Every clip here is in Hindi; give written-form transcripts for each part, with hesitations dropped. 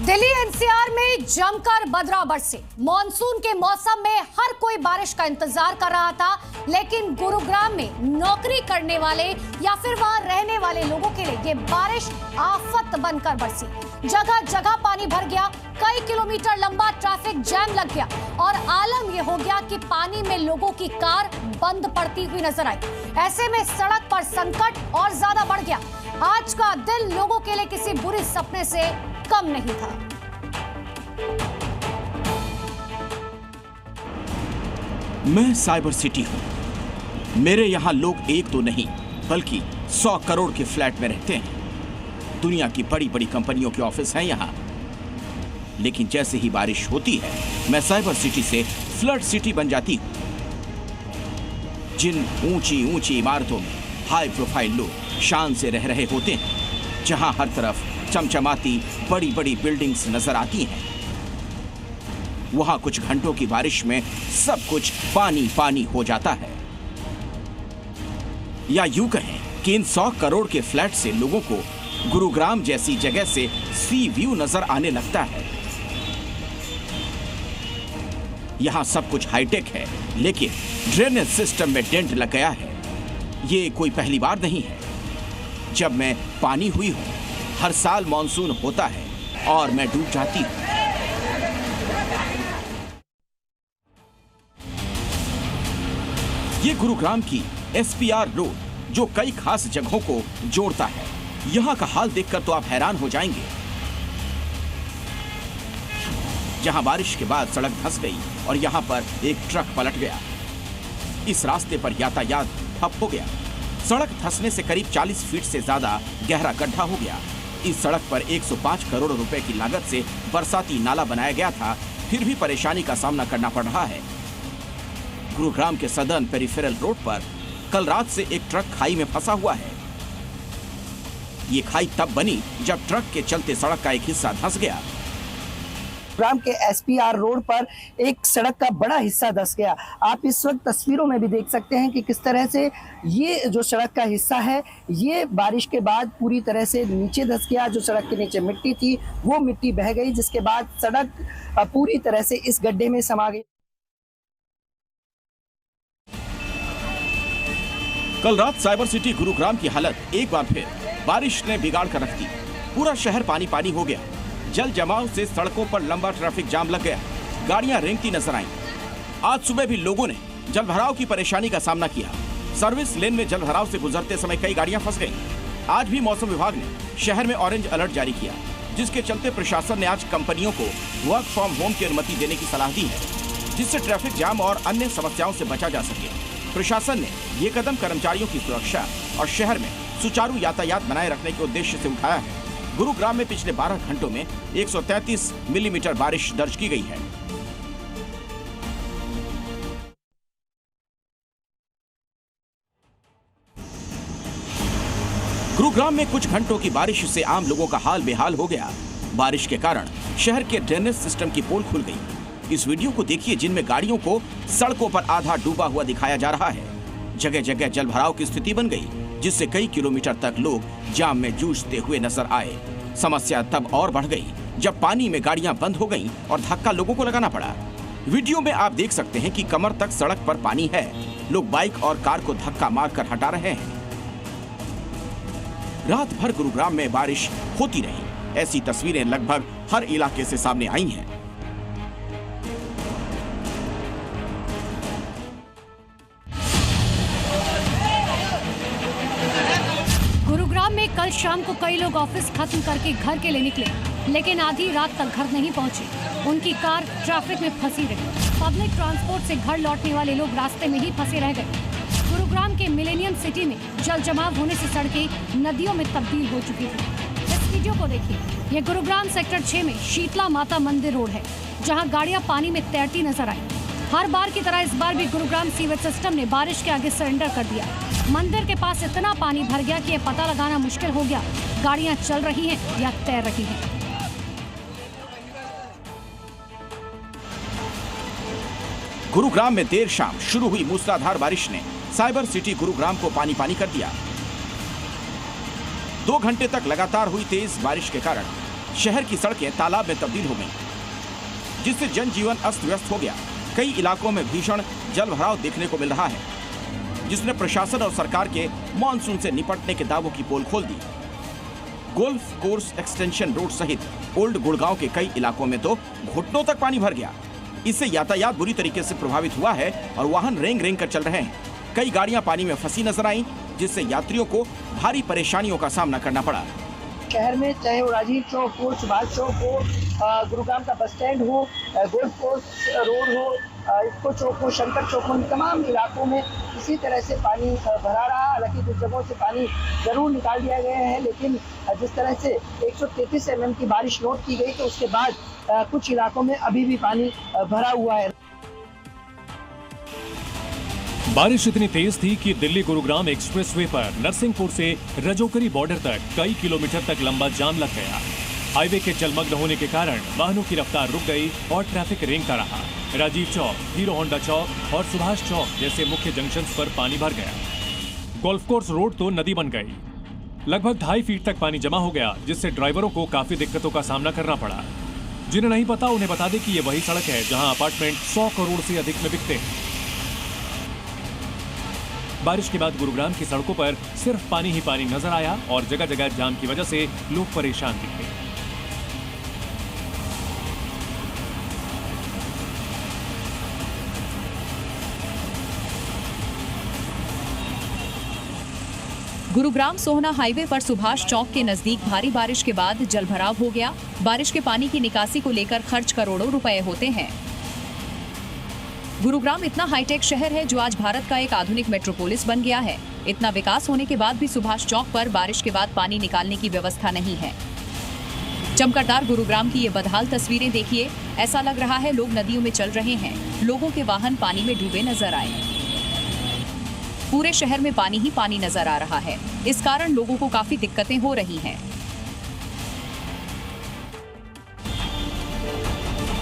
दिल्ली एनसीआर में जमकर बदरा बरसे। मॉनसून के मौसम में हर कोई बारिश का इंतजार कर रहा था, लेकिन गुरुग्राम में नौकरी करने वाले या फिर वहां रहने वाले लोगों के लिए ये बारिश आफत बनकर बरसी। जगह जगह पानी भर गया, कई किलोमीटर लंबा ट्रैफिक जैम लग गया और आलम यह हो गया कि पानी में लोगों की कार बंद पड़ती हुई नजर आई। ऐसे में सड़क पर संकट और ज्यादा बढ़ गया। आज का दिन लोगों के लिए किसी बुरे सपने से कम नहीं था। मैं साइबर सिटी हूं। मेरे यहां लोग एक तो नहीं बल्कि 100 करोड़ के फ्लैट में रहते हैं। दुनिया की बड़ी बड़ी कंपनियों के ऑफिस हैं यहां। लेकिन जैसे ही बारिश होती है, मैं साइबर सिटी से फ्लड सिटी बन जाती हूं। जिन ऊंची ऊंची इमारतों में हाई प्रोफाइल लोग शान से रह रहे होते हैं, जहां हर तरफ चमचमाती बड़ी बड़ी बिल्डिंग्स नजर आती हैं, वहां कुछ घंटों की बारिश में सब कुछ पानी पानी हो जाता है। या यूं कहें कि इन 100 करोड़ के फ्लैट से लोगों को गुरुग्राम जैसी जगह से सी व्यू नजर आने लगता है। यहां सब कुछ हाईटेक है, लेकिन ड्रेनेज सिस्टम में डेंट लग गया है। ये कोई पहली बार नहीं है जब मैं पानी हुई हूं। हर साल मॉनसून होता है और मैं डूब जाती हूं। ये गुरुग्राम की एसपीआर रोड जो कई खास जगहों को जोड़ता है। यहां का हाल देखकर तो आप हैरान हो जाएंगे। जहां बारिश के बाद सड़क धंस गई और यहां पर एक ट्रक पलट गया। इस रास्ते पर यातायात ठप हो गया। सड़क धंसने से करीब 40 फीट से ज्यादा गहरा गड्ढा हो गया। इस सड़क पर 105 करोड़ रुपए की लागत से बरसाती नाला बनाया गया था, फिर भी परेशानी का सामना करना पड़ रहा है। गुरुग्राम के सदर्न पेरिफेरल रोड पर कल रात से एक ट्रक खाई में फंसा हुआ है। ये खाई तब बनी जब ट्रक के चलते सड़क का एक हिस्सा धंस गया। गुरुग्राम के एसपीआर रोड पर एक सड़क का बड़ा हिस्सा धंस गया। आप इस वक्त तस्वीरों में भी देख सकते हैं कि किस तरह से ये जो सड़क का हिस्सा है, ये बारिश के बाद पूरी तरह से नीचे धंस गया। जो सड़क के नीचे मिट्टी थी वो मिट्टी बह गई, जिसके बाद सड़क पूरी तरह से इस गड्ढे में समा गई। कल रात साइबर सिटी गुरुग्राम की हालत एक बार फिर बारिश ने बिगाड़ कर रख दी। पूरा शहर पानी पानी हो गया। जल जमाव से सड़कों पर लंबा ट्रैफिक जाम लग गया। गाड़ियां रेंगती नजर आईं। आज सुबह भी लोगों ने जलभराव की परेशानी का सामना किया। सर्विस लेन में जलभराव से गुजरते समय कई गाड़ियां फंस गईं। आज भी मौसम विभाग ने शहर में ऑरेंज अलर्ट जारी किया, जिसके चलते प्रशासन ने आज कंपनियों को वर्क फ्रॉम होम की अनुमति देने की सलाह दी है, जिससे ट्रैफिक जाम और अन्य समस्याओं से बचा जा सके। प्रशासन ने ये कदम कर्मचारियों की सुरक्षा और शहर में सुचारू यातायात बनाए रखने के उद्देश्य से उठाया है। गुरुग्राम में पिछले 12 घंटों में 133 मिलीमीटर बारिश दर्ज की गई है। गुरुग्राम में कुछ घंटों की बारिश से आम लोगों का हाल बेहाल हो गया। बारिश के कारण शहर के ड्रेनेज सिस्टम की पोल खुल गई। इस वीडियो को देखिए, जिनमें गाड़ियों को सड़कों पर आधा डूबा हुआ दिखाया जा रहा है। जगह जगह जलभराव की स्थिति बन गई, जिससे कई किलोमीटर तक लोग जाम में जूझते हुए नजर आए। समस्या तब और बढ़ गई जब पानी में गाड़ियां बंद हो गईं और धक्का लोगों को लगाना पड़ा। वीडियो में आप देख सकते हैं कि कमर तक सड़क पर पानी है। लोग बाइक और कार को धक्का मारकर हटा रहे हैं। रात भर गुरुग्राम में बारिश होती रही। ऐसी तस्वीरें लगभग हर इलाके से सामने आई हैं। गुरुग्राम में कल शाम को कई लोग ऑफिस खत्म करके घर के लिए निकले, लेकिन आधी रात तक घर नहीं पहुंचे। उनकी कार ट्रैफिक में फंसी रही। पब्लिक ट्रांसपोर्ट से घर लौटने वाले लोग रास्ते में ही फंसे रह गए। गुरुग्राम के मिलेनियम सिटी में जल जमाव होने से सड़कें नदियों में तब्दील हो चुकी थी। इस वीडियो को देखिए। ये गुरुग्राम सेक्टर 6 में शीतला माता मंदिर रोड है, जहाँ गाड़ियाँ पानी में तैरती नजर आई। हर बार की तरह इस बार भी गुरुग्राम सीवेज सिस्टम ने बारिश के आगे सरेंडर कर दिया। मंदिर के पास इतना पानी भर गया कि यह पता लगाना मुश्किल हो गया गाड़ियां चल रही हैं या तैर रही हैं। गुरुग्राम में देर शाम शुरू हुई मूसलाधार बारिश ने साइबर सिटी गुरुग्राम को पानी पानी कर दिया। 2 घंटे तक लगातार हुई तेज बारिश के कारण शहर की सड़कें तालाब में तब्दील हो गईं, जिससे जनजीवन अस्त व्यस्त हो गया। कई इलाकों में भीषण जलभराव देखने को मिल रहा है, जिसने प्रशासन और सरकार के मानसून से निपटने के दावों की पोल खोल दी। गोल्फ कोर्स एक्सटेंशन रोड सहित ओल्ड गुड़गांव के कई इलाकों में तो घुटनों तक पानी भर गया। इससे यातायात बुरी तरीके से प्रभावित हुआ है और वाहन रेंग रेंग कर चल रहे हैं। कई गाड़ियां पानी में फंसी नजर आईं, जिससे यात्रियों को भारी परेशानियों का सामना करना पड़ा। शहर में चाहे वो राजीव चौक हो, सुभाष चौक हो, गुरुग्राम का बस स्टैंड हो, गोल्फ कोर्स रोड हो, इफ्को चौक हो, शंकर चौक हो, तमाम इलाकों में इसी तरह से पानी भरा रहा। हालांकि कुछ जगहों से पानी जरूर निकाल दिया गया है, लेकिन जिस तरह से 133 mm की बारिश नोट की गई, तो उसके बाद कुछ इलाकों में अभी भी पानी भरा हुआ है। बारिश इतनी तेज थी कि दिल्ली गुरुग्राम एक्सप्रेसवे पर नरसिंहपुर से रजौकरी बॉर्डर तक कई किलोमीटर तक लंबा जाम लग गया। हाईवे के जलमग्न होने के कारण वाहनों की रफ्तार रुक गई और ट्रैफिक रेंगता रहा। राजीव चौक, हीरो होंडा चौक और सुभाष चौक जैसे मुख्य जंक्शंस पर पानी भर गया। गोल्फ कोर्स रोड तो नदी बन गई। लगभग 2.5 फीट तक पानी जमा हो गया, जिससे ड्राइवरों को काफी दिक्कतों का सामना करना पड़ा। जिन्हें नहीं पता उन्हें बता दें कि ये वही सड़क है जहां अपार्टमेंट 100 करोड़ से अधिक में बिकते हैं। बारिश के बाद गुरुग्राम की सड़कों पर सिर्फ पानी ही पानी नजर आया और जगह जगह जाम की वजह से लोग परेशान दिखे। गुरुग्राम सोहना हाईवे पर सुभाष चौक के नजदीक भारी बारिश के बाद जलभराव हो गया। बारिश के पानी की निकासी को लेकर खर्च करोड़ों रुपए होते हैं। गुरुग्राम इतना हाईटेक शहर है जो आज भारत का एक आधुनिक मेट्रोपोलिस बन गया है। इतना विकास होने के बाद भी सुभाष चौक पर बारिश के बाद पानी निकालने की व्यवस्था नहीं है। चमकदार गुरुग्राम की ये बदहाल तस्वीरें देखिए। ऐसा लग रहा है लोग नदियों में चल रहे हैं। लोगों के वाहन पानी में डूबे नजर आए। पूरे शहर में पानी ही पानी नजर आ रहा है। इस कारण लोगों को काफी दिक्कतें हो रही हैं।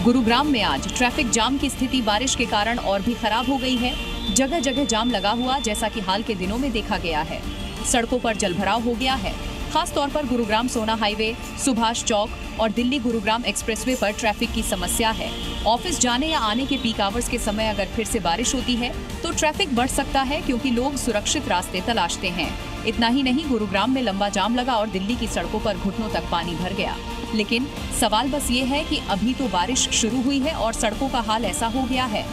गुरुग्राम में आज ट्रैफिक जाम की स्थिति बारिश के कारण और भी खराब हो गई है। जगह जगह जाम लगा हुआ, जैसा कि हाल के दिनों में देखा गया है। सड़कों पर जलभराव हो गया है। खास तौर पर गुरुग्राम सोना हाईवे, सुभाष चौक और दिल्ली गुरुग्राम एक्सप्रेसवे पर ट्रैफिक की समस्या है। ऑफिस जाने या आने के पीक आवर्स के समय अगर फिर से बारिश होती है तो ट्रैफिक बढ़ सकता है, क्योंकि लोग सुरक्षित रास्ते तलाशते हैं। इतना ही नहीं, गुरुग्राम में लंबा जाम लगा और दिल्ली की सड़कों पर घुटनों तक पानी भर गया। लेकिन सवाल बस ये है कि अभी तो बारिश शुरू हुई है और सड़कों का हाल ऐसा हो गया है